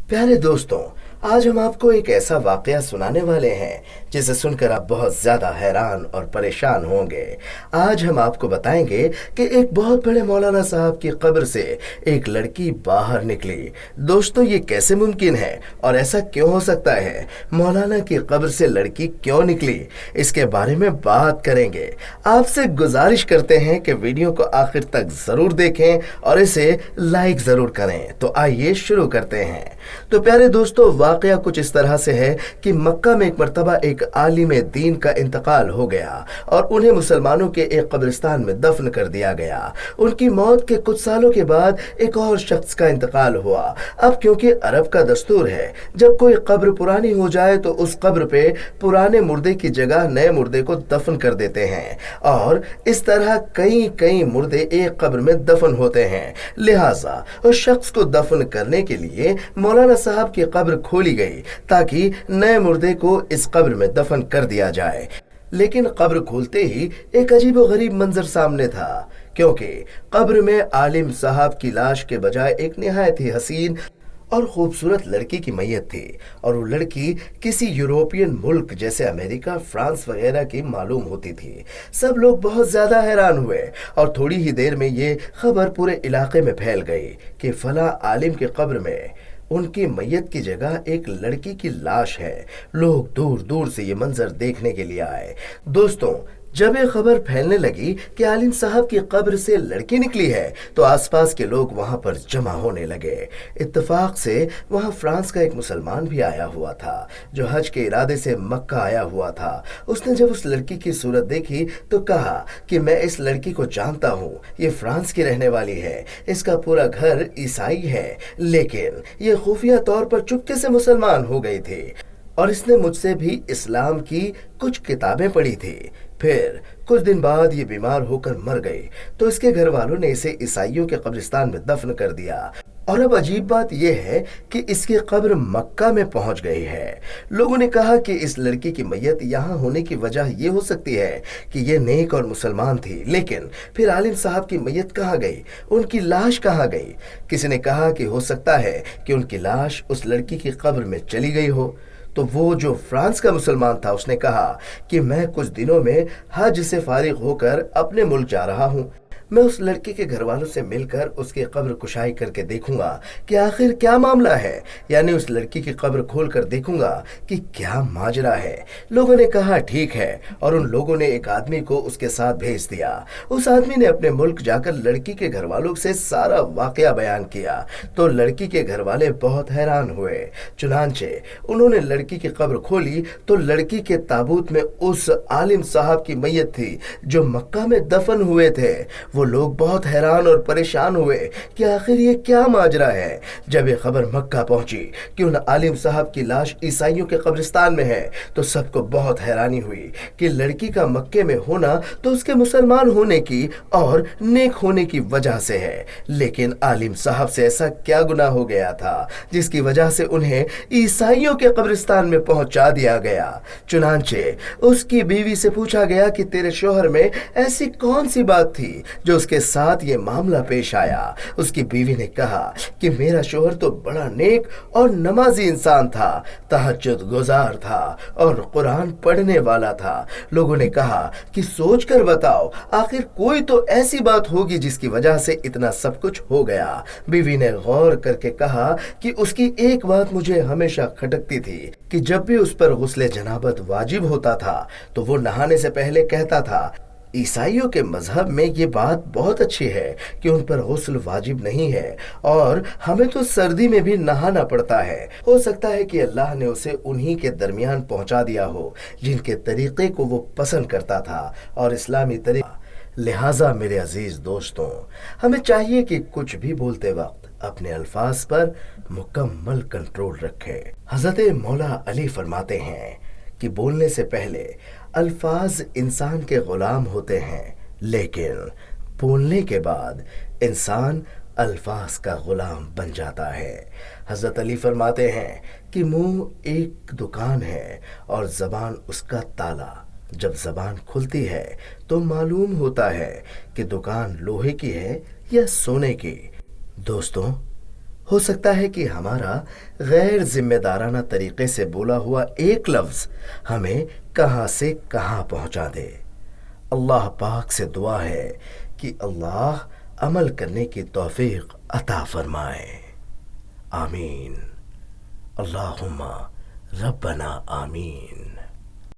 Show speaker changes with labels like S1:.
S1: प्यारे दोस्तों, आज हम आपको एक ऐसा वाकया सुनाने वाले हैं जिसे सुनकर आप बहुत ज्यादा हैरान और परेशान होंगे। आज हम आपको बताएंगे कि एक बहुत बड़े मौलाना साहब की कब्र से एक लड़की बाहर निकली। दोस्तों, ये कैसे मुमकिन है और ऐसा क्यों हो सकता है? मौलाना की कब्र से लड़की क्यों निकली, इसके बारे में बात करेंगे। आपसे गुजारिश करते हैं कि वीडियो को आखिर तक जरूर देखें और इसे लाइक जरूर करें। तो आइए शुरू करते हैं। तो प्यारे दोस्तों, वाकया कुछ इस तरह से है कि मक्का में एक मर्तबा एक आलिम दीन का इंतकाल हो गया और उन्हें मुसलमानों के एक कब्रिस्तान में दफन कर दिया गया। उनकी मौत के कुछ सालों के बाद एक और शख्स का इंतकाल हुआ। अब क्योंकि अरब का दस्तूर है, जब कोई कब्र पुरानी हो जाए तो उस कब्र पे पुराने मुर्दे की जगह नए मुर्दे को दफन कर देते हैं और इस तरह कई कई मुर्दे एक कब्र में दफन होते हैं। लिहाजा उस शख्स को दफन करने के लिए मौलाना साहब की कब्र खोली गई ताकि नए मुर्दे को इस कब्र में दफन कर दिया जाए। लेकिन कब्र खोलते ही एक अजीबोगरीब मंजर सामने था, क्योंकि कब्र में आलिम साहब की लाश के बजाय एक निहायत ही हसीन और खूबसूरत लड़की की मैयत थी और वो लड़की किसी यूरोपियन मुल्क जैसे अमेरिका, फ्रांस वगैरह की मालूम होती थी। सब लोग बहुत ज्यादा हैरान हुए और थोड़ी ही देर में ये खबर पूरे इलाके में फैल गई कि फला आलिम की कब्र में उनकी मैयत की जगह एक लड़की की लाश है। लोग दूर दूर से ये मंजर देखने के लिए आए। दोस्तों, जब ये खबर फैलने लगी कि आलिम साहब की कब्र से लड़की निकली है तो आसपास के लोग वहां पर जमा होने लगे। इत्तेफाक से वहां फ्रांस का एक मुसलमान भी आया हुआ था जो हज के इरादे से मक्का आया हुआ था। उसने जब उस लड़की की सूरत देखी तो कहा कि मैं इस लड़की को जानता हूँ, ये फ्रांस की रहने वाली है, इसका पूरा घर ईसाई है, लेकिन ये खुफिया तौर पर चुपके से मुसलमान हो गई थी और इसने मुझसे भी इस्लाम की कुछ किताबें पढ़ी थी। फिर कुछ दिन बाद ये बीमार होकर मर गई तो इसके घर वालों ने इसे ईसाइयों के कब्रिस्तान में दफन कर दिया। और अब अजीब बात यह है कि इसकी कब्र मक्का में पहुंच गई है। लोगों ने कहा कि इस लड़की की मैयत यहाँ होने की वजह यह हो सकती है कि ये नेक और मुसलमान थी, लेकिन फिर आलिम साहब की मैयत कहाँ गई, उनकी लाश कहाँ गई? किसी ने कहा कि हो सकता है कि उनकी लाश उस लड़की की कब्र में चली गई हो। तो वो जो फ्रांस का मुसलमान था उसने कहा कि मैं कुछ दिनों में हज से फारिग होकर अपने मुल्क जा रहा हूँ, मैं उस लड़की के घर वालों से मिलकर उसकी कब्र कुशाई करके देखूंगा कि आखिर क्या मामला है, यानी उस लड़की की कब्र खोल कर देखूंगा कि क्या माजरा है। लोगों ने कहा ठीक है और उन लोगों ने एक आदमी को उसके साथ भेज दिया। उस आदमी ने अपने मुल्क जाकर लड़की के घर वालों से सारा वाकया बयान किया तो लड़की के घर वाले बहुत हैरान हुए। चुनांचे उन्होंने लड़की की कब्र खोली तो लड़की के ताबूत में उस आलिम साहब की मैयत थी जो मक्का में दफन हुए थे। वो लोग बहुत हैरान और परेशान हुए कि आखिर ये क्या माजरा है। जब ये खबर मक्का पहुंची कि उन आलिम साहब की लाश ईसाइयों के कब्रिस्तान में है तो सबको बहुत हैरानी हुई कि लड़की का मक्के में होना तो उसके मुसलमान होने की और नेक होने की वजह से है, लेकिन आलिम साहब से ऐसा क्या गुनाह हो गया था जिसकी वजह से उन्हें ईसाइयों के कब्रिस्तान में पहुंचा दिया गया। चुनांचे उसकी बीवी से पूछा गया कि तेरे शौहर में ऐसी कौन सी बात थी जो उसके साथ ये मामला पेश आया। उसकी बीवी ने कहा कि मेरा शौहर तो बड़ा नेक और नमाजी इंसान था, तहज्जुद गुजार था और कुरान पढ़ने वाला था। लोगों ने कहा कि सोच कर बताओ, आखिर कोई तो ऐसी बात होगी जिसकी वजह से इतना सब कुछ हो गया। बीवी ने गौर करके कहा कि उसकी एक बात मुझे हमेशा खटकती थी कि जब भी उस पर गुस्ले जनाबत वाजिब होता था तो वो नहाने से पहले कहता था, ईसाइयों के मजहब में ये बात बहुत अच्छी है कि उन पर गुस्ल वाजिब नहीं है और हमें तो सर्दी में भी नहाना पड़ता है। हो सकता है कि अल्लाह ने उसे उन्हीं के दरमियान पहुंचा दिया हो जिनके तरीके को वो पसंद करता था और इस्लामी तरीका। लिहाजा मेरे अजीज दोस्तों, हमें चाहिए कि कुछ भी बोलते वक्त अपने अल्फाज पर मुकम्मल कंट्रोल रखें। हजरत मौला अली फरमाते हैं कि बोलने से पहले अल्फाज इंसान के गुलाम होते हैं, लेकिन बोलने के बाद इंसान अल्फाज का गुलाम बन जाता है। हजरत अली फरमाते हैं कि मुंह एक दुकान है और जबान उसका ताला। जब जबान खुलती है तो मालूम होता है कि दुकान लोहे की है या सोने की। दोस्तों, ہو سکتا ہے کہ ہمارا غیر ذمہ دارانہ طریقے سے بولا ہوا ایک لفظ ہمیں کہاں سے کہاں پہنچا دے۔ اللہ پاک سے دعا ہے کہ اللہ عمل کرنے کی توفیق عطا فرمائے۔ آمین۔ اللہم ربنا آمین۔